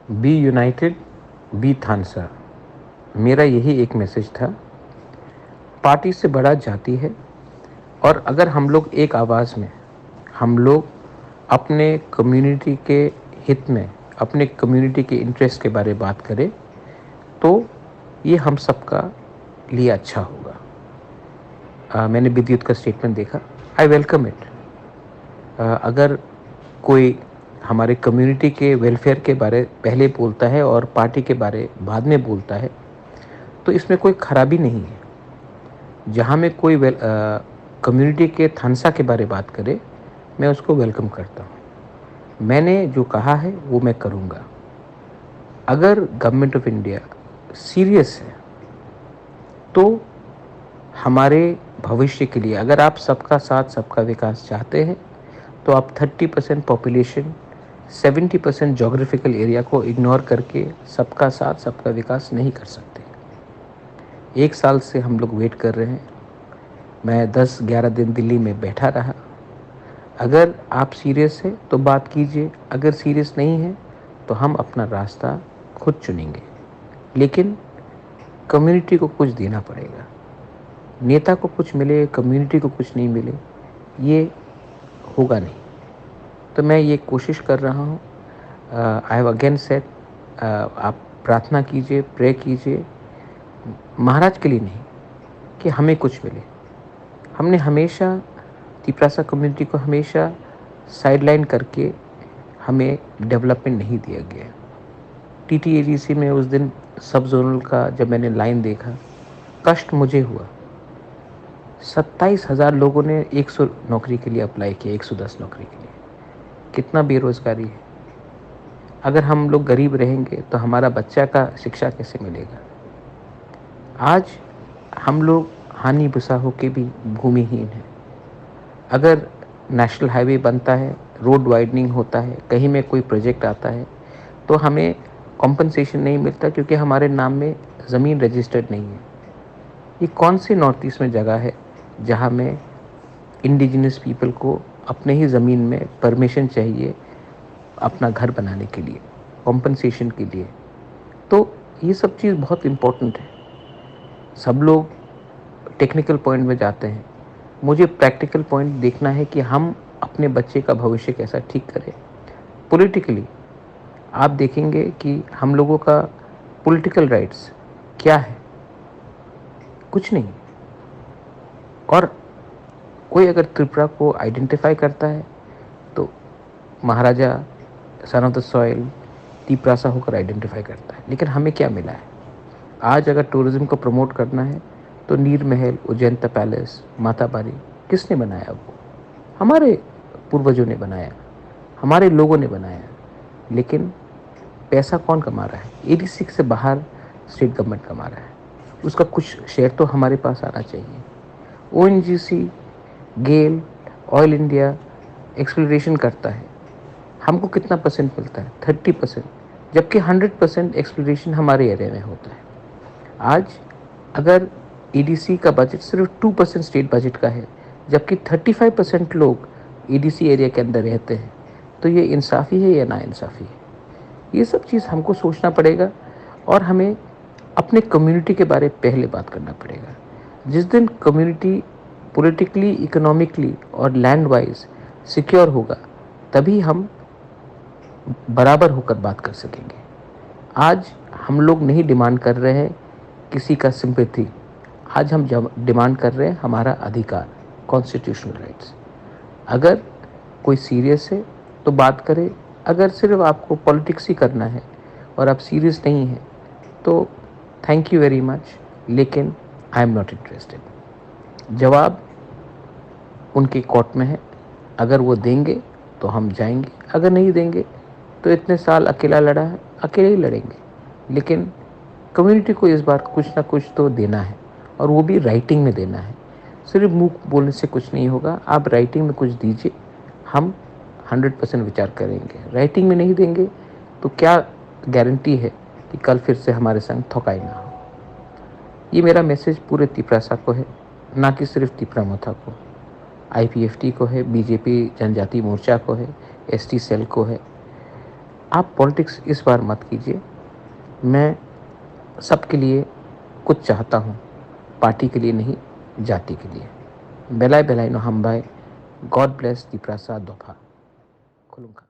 Be united, B थानसा। मेरा यही एक मैसेज था। पार्टी से बड़ा जाति है, और अगर हम लोग एक आवाज़ में, हम लोग अपने कम्युनिटी के हित में, अपने कम्युनिटी के इंटरेस्ट के बारे में बात करें, तो ये हम सबका लिए अच्छा होगा। मैंने विद्युत का स्टेटमेंट देखा, आई वेलकम इट। अगर कोई हमारे कम्युनिटी के वेलफेयर के बारे पहले बोलता है और पार्टी के बारे बाद में बोलता है, तो इसमें कोई खराबी नहीं है। जहाँ में कोई कम्युनिटी के थानसा के बारे बात करे, मैं उसको वेलकम करता हूँ। मैंने जो कहा है वो मैं करूँगा। अगर गवर्नमेंट ऑफ इंडिया सीरियस है, तो हमारे भविष्य के लिए, अगर आप सबका साथ सबका विकास चाहते हैं, तो आप 30% पॉपुलेशन, 70% जोग्राफिकल एरिया को इग्नोर करके सबका साथ सबका विकास नहीं कर सकते। 1 साल से हम लोग वेट कर रहे हैं। मैं 10-11 दिन दिल्ली में बैठा रहा। अगर आप सीरियस है तो बात कीजिए, अगर सीरियस नहीं है तो हम अपना रास्ता खुद चुनेंगे। लेकिन कम्युनिटी को कुछ देना पड़ेगा। नेता को कुछ मिले, कम्युनिटी को कुछ नहीं मिले, ये होगा नहीं। तो मैं ये कोशिश कर रहा हूँ। आई हैव अगेन सेड, आप प्रार्थना कीजिए, प्रे कीजिए, महाराज के लिए नहीं, कि हमें कुछ मिले। हमने हमेशा तिपरासा कम्युनिटी को हमेशा साइडलाइन करके हमें डेवलपमेंट नहीं दिया गया। TTADC में उस दिन सब जोनल का जब मैंने लाइन देखा, कष्ट मुझे हुआ। 27,000 लोगों ने 100 नौकरी के लिए अप्लाई किया, 110 नौकरी के लिए। कितना बेरोजगारी है। अगर हम लोग गरीब रहेंगे तो हमारा बच्चा का शिक्षा कैसे मिलेगा। आज हम लोग हानि भुसा होके भी भूमिहीन हैं। अगर नेशनल हाईवे बनता है, रोड वाइडनिंग होता है, कहीं में कोई प्रोजेक्ट आता है, तो हमें कॉम्पनसेशन नहीं मिलता, क्योंकि हमारे नाम में ज़मीन रजिस्टर्ड नहीं है। ये कौन सी नॉर्थ ईस्ट में जगह है जहाँ में इंडिजिनस पीपल को अपने ही ज़मीन में परमिशन चाहिए अपना घर बनाने के लिए, कॉम्पनसेशन के लिए। तो ये सब चीज़ बहुत इम्पोर्टेंट है। सब लोग टेक्निकल पॉइंट में जाते हैं, मुझे प्रैक्टिकल पॉइंट देखना है कि हम अपने बच्चे का भविष्य कैसा ठीक करें। पॉलिटिकली आप देखेंगे कि हम लोगों का पॉलिटिकल राइट्स क्या है, कुछ नहीं। और कोई अगर त्रिपुरा को आइडेंटिफाई करता है तो Maharaja, son of the soil, Tiprasa होकर आइडेंटिफाई करता है। लेकिन हमें क्या मिला है? आज अगर टूरिज्म को प्रमोट करना है तो नीर महल, उज्जैन पैलेस, माता बारी किसने बनाया? वो हमारे पूर्वजों ने बनाया, हमारे लोगों ने बनाया। लेकिन पैसा कौन कमा रहा है? 86 से बाहर स्टेट गवर्नमेंट कमा रहा है। उसका कुछ शेयर तो हमारे पास आना चाहिए। ONGC, गेल, ऑयल इंडिया एक्सप्लोरेशन करता है, हमको कितना परसेंट मिलता है? 30%, जबकि 100% एक्सप्लोरेशन हमारे एरिया में होता है। आज अगर EDC का बजट सिर्फ 2% स्टेट बजट का है, जबकि 35% लोग EDC एरिया के अंदर रहते हैं, तो ये इंसाफ़ी है या नाइंसाफ़ी है? ये सब चीज़ हमको सोचना पड़ेगा, और हमें अपने कम्युनिटी के बारे में पहले बात करना पड़ेगा। जिस दिन कम्युनिटी पॉलिटिकली, इकोनॉमिकली और लैंड वाइज सिक्योर होगा, तभी हम बराबर होकर बात कर सकेंगे। आज हम लोग नहीं डिमांड कर रहे हैं किसी का सिंपैथी, आज हम डिमांड कर रहे हैं हमारा अधिकार, कॉन्स्टिट्यूशनल राइट्स। अगर कोई सीरियस है तो बात करें। अगर सिर्फ आपको पॉलिटिक्स ही करना है और आप सीरियस नहीं हैं, तो थैंक यू वेरी मच, लेकिन आई एम नॉट इंटरेस्टेड। जवाब उनके कोर्ट में है। अगर वो देंगे तो हम जाएंगे, अगर नहीं देंगे तो इतने साल अकेला लड़ा है, अकेले ही लड़ेंगे। लेकिन कम्युनिटी को इस बार कुछ ना कुछ तो देना है, और वो भी राइटिंग में देना है। सिर्फ मुंह बोलने से कुछ नहीं होगा, आप राइटिंग में कुछ दीजिए, हम 100% विचार करेंगे। राइटिंग में नहीं देंगे तो क्या गारंटी है कि कल फिर से हमारे संग थकाई ना हो। ये मेरा मैसेज पूरे तिपरासा को है, ना कि सिर्फ तिपरामथा को। IPFT को है, BJP जनजाति मोर्चा को है, ST सेल को है। आप पॉलिटिक्स इस बार मत कीजिए। मैं सबके लिए कुछ चाहता हूँ, पार्टी के लिए नहीं, जाति के लिए। बेलाय बेलाय नो हमबाय, गॉड ब्लेस दी प्रसाद दोफा। खुलुमखा।